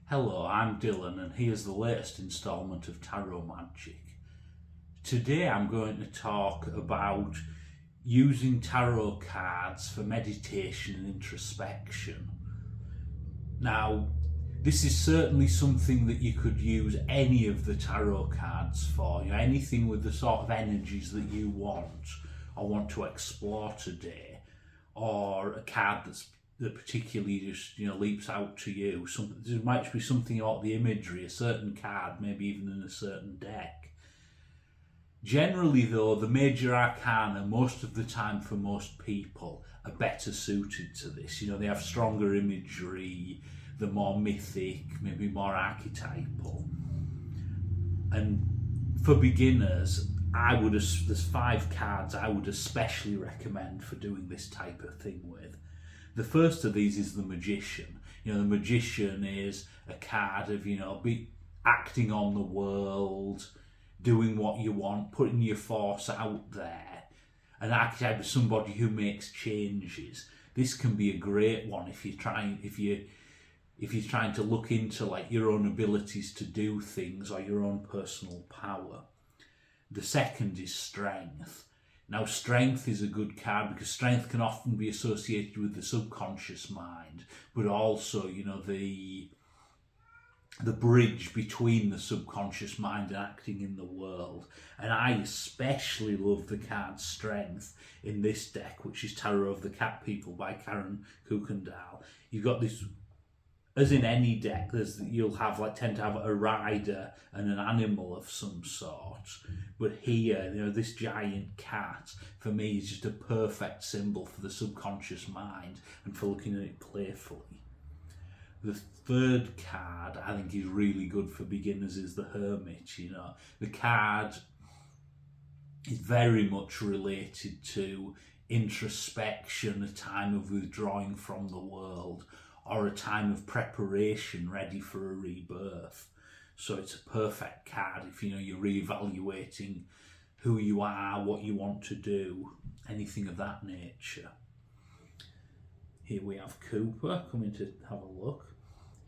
Hello, I'm Dylan and here's the latest instalment of Tarot Magic. Today I'm going to talk about using tarot cards for meditation and introspection. Now, this is certainly something that you could use any of the tarot cards for, anything with the sort of energies that you want or want to explore today, or a card that particularly just leaps out to you. There might be something about the imagery, a certain card, maybe even in a certain deck. Generally though, the major arcana, most of the time for most people, are better suited to this. They have stronger imagery, they're more mythic, maybe more archetypal. And for beginners, there's 5 cards I would especially recommend for doing this type of thing with. The first of these is the Magician. The Magician is a card of, acting on the world, doing what you want, putting your force out there. An archetype of somebody who makes changes. This can be a great one if you're trying to look into like your own abilities to do things or your own personal power. The second is Strength. Now, Strength is a good card because strength can often be associated with the subconscious mind, but also, the bridge between the subconscious mind and acting in the world. And I especially love the card Strength in this deck, which is Tarot of the Cat People by Karen Kuykendall. You've got this, as in any deck, you'll tend to have a rider and an animal of some sort. But here, this giant cat, for me, is just a perfect symbol for the subconscious mind and for looking at it playfully. The third card I think is really good for beginners is the Hermit. The card is very much related to introspection, a time of withdrawing from the world, or a time of preparation ready for a rebirth. So it's a perfect card if you're reevaluating who you are, what you want to do, anything of that nature. Here we have Cooper coming to have a look.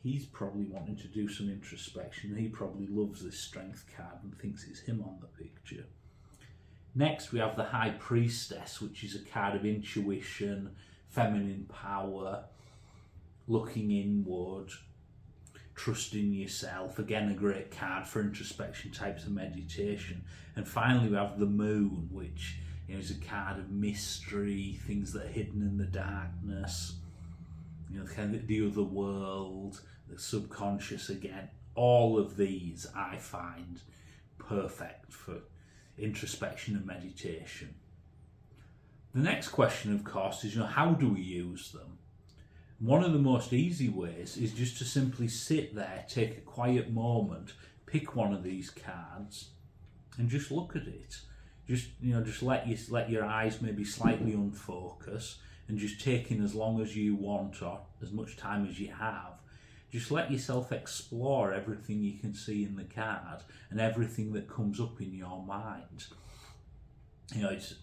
He's probably wanting to do some introspection. He probably loves this Strength card and thinks it's him on the picture. Next we have the High Priestess, which is a card of intuition, feminine power, looking inward, trusting yourself. Again, a great card for introspection types of meditation. And finally we have the Moon, which is a card of mystery, things that are hidden in the darkness, kind of the other world, the subconscious again. All of these I find perfect for introspection and meditation. The next question, of course, is how do we use them? One of the most easy ways is just to simply sit there, take a quiet moment, pick one of these cards and just look at it. Just let your eyes maybe slightly unfocus and just take in as long as you want or as much time as you have. Just let yourself explore everything you can see in the card and everything that comes up in your mind. It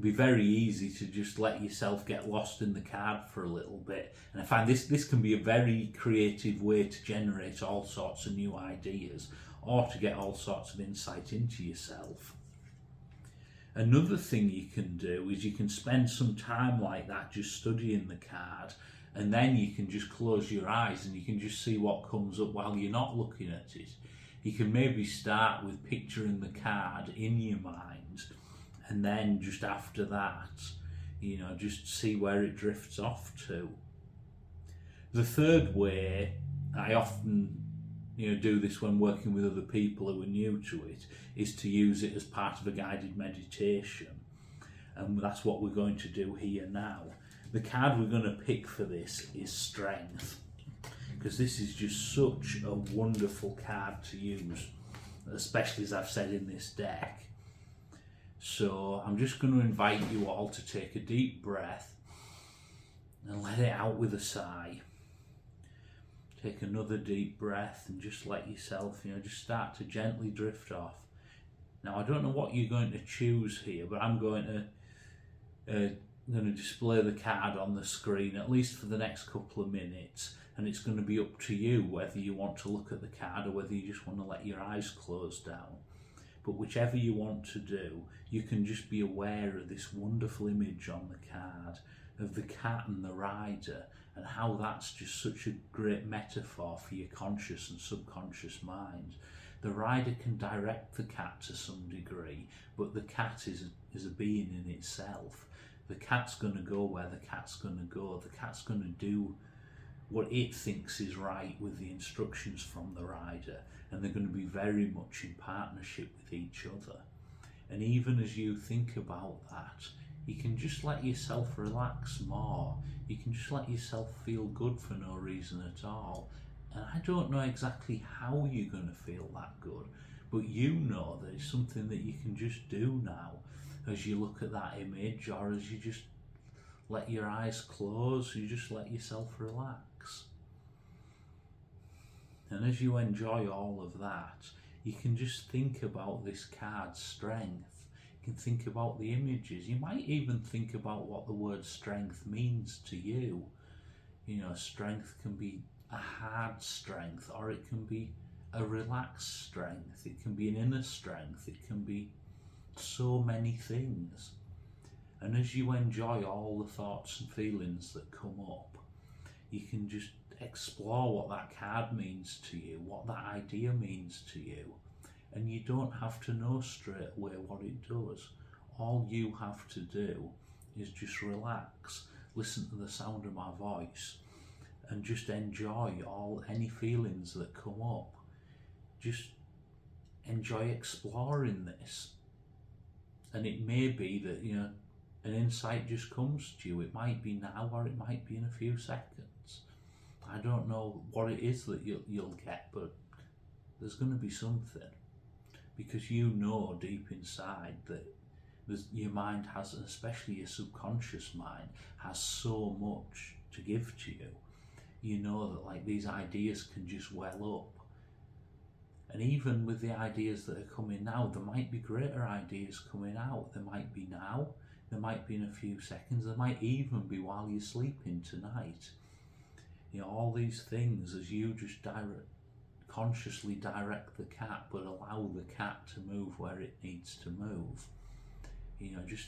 can be very easy to just let yourself get lost in the card for a little bit. And I find this can be a very creative way to generate all sorts of new ideas or to get all sorts of insight into yourself. Another thing you can do is you can spend some time like that just studying the card, and then you can just close your eyes and you can just see what comes up while you're not looking at it. You can maybe start with picturing the card in your mind, and then just after that, just see where it drifts off to. The third way, I often do this when working with other people who are new to it, is to use it as part of a guided meditation. And that's what we're going to do here now. The card we're going to pick for this is Strength, because this is just such a wonderful card to use, especially as I've said in this deck. So I'm just going to invite you all to take a deep breath and let it out with a sigh. Take another deep breath and just let yourself, just start to gently drift off. Now, I don't know what you're going to choose here, but I'm going to going to display the card on the screen at least for the next couple of minutes, and it's going to be up to you whether you want to look at the card or whether you just want to let your eyes close down. But whichever you want to do, you can just be aware of this wonderful image on the card of the cat and the rider, and how that's just such a great metaphor for your conscious and subconscious mind. The rider can direct the cat to some degree, but the cat is a being in itself. The cat's going to go where the cat's going to go. The cat's going to do what it thinks is right with the instructions from the rider, and they're going to be very much in partnership with each other. And even as you think about that, you can just let yourself relax more. You can just let yourself feel good for no reason at all. And I don't know exactly how you're going to feel that good, but you know that it's something that you can just do now as you look at that image, or as you just let your eyes close, you just let yourself relax. And as you enjoy all of that, you can just think about this card's strength. You can think about the images. You might even think about what the word strength means to you. You know, strength can be a hard strength, or it can be a relaxed strength. It can be an inner strength. It can be so many things. And as you enjoy all the thoughts and feelings that come up, you can just explore what that card means to you, what that idea means to you. And you don't have to know straight away what it does. All you have to do is just relax, listen to the sound of my voice, and just enjoy any feelings that come up. Just enjoy exploring this. And it may be that, you know, an insight just comes to you. It might be now, or it might be in a few seconds. I don't know what it is that you'll get, but there's going to be something, because you know deep inside that your mind has, and especially your subconscious mind, has so much to give to you. You know that, like, these ideas can just well up. And even with the ideas that are coming now, there might be greater ideas coming out. There might be now, there might be in a few seconds, there might even be while you're sleeping tonight. You know, all these things, as you just consciously direct the cat, but allow the cat to move where it needs to move. You know, just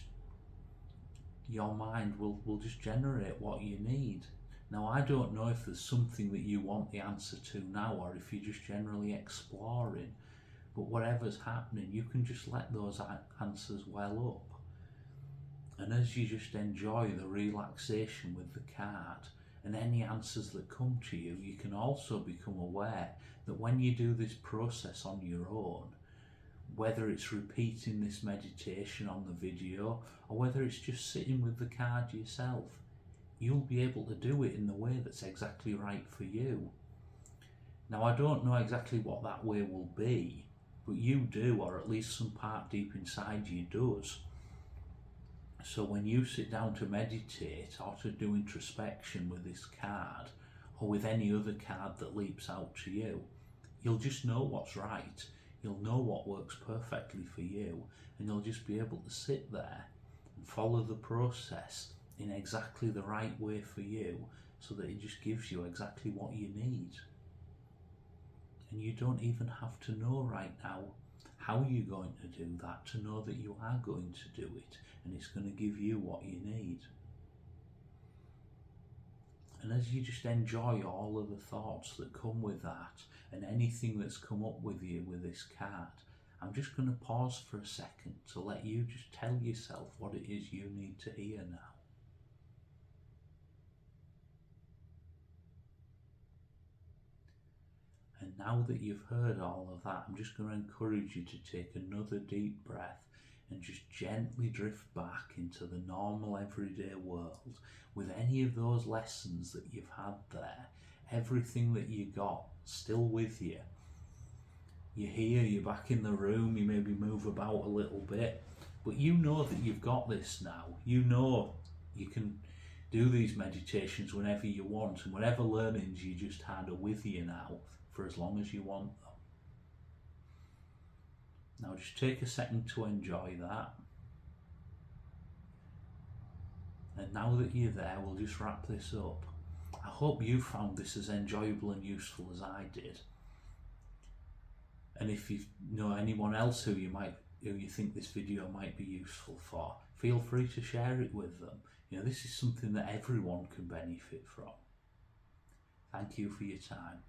your mind will just generate what you need. Now, I don't know if there's something that you want the answer to now, or if you're just generally exploring, but whatever's happening, you can just let those answers well up. And as you just enjoy the relaxation with the card and any answers that come to you, you can also become aware that when you do this process on your own, whether it's repeating this meditation on the video, or whether it's just sitting with the card yourself, you'll be able to do it in the way that's exactly right for you. Now, I don't know exactly what that way will be, but you do, or at least some part deep inside you does. So when you sit down to meditate or to do introspection with this card, or with any other card that leaps out to you, you'll just know what's right. You'll know what works perfectly for you, and you'll just be able to sit there and follow the process in exactly the right way for you, so that it just gives you exactly what you need. And you don't even have to know right now how you're going to do that, to know that you are going to do it, and it's going to give you what you need. And as you just enjoy all of the thoughts that come with that, and anything that's come up with you with this card, I'm just going to pause for a second to let you just tell yourself what it is you need to hear now. And now that you've heard all of that, I'm just going to encourage you to take another deep breath and just gently drift back into the normal everyday world with any of those lessons that you've had there, everything that you got still with you. You're here, you're back in the room, you maybe move about a little bit, but you know that you've got this now. You know you can do these meditations whenever you want, and whatever learnings you just had are with you now for as long as you want them. Now just take a second to enjoy that. And now that you're there, we'll just wrap this up. I hope you found this as enjoyable and useful as I did. And if you know anyone else who you think this video might be useful for, feel free to share it with them. You know, this is something that everyone can benefit from. Thank you for your time.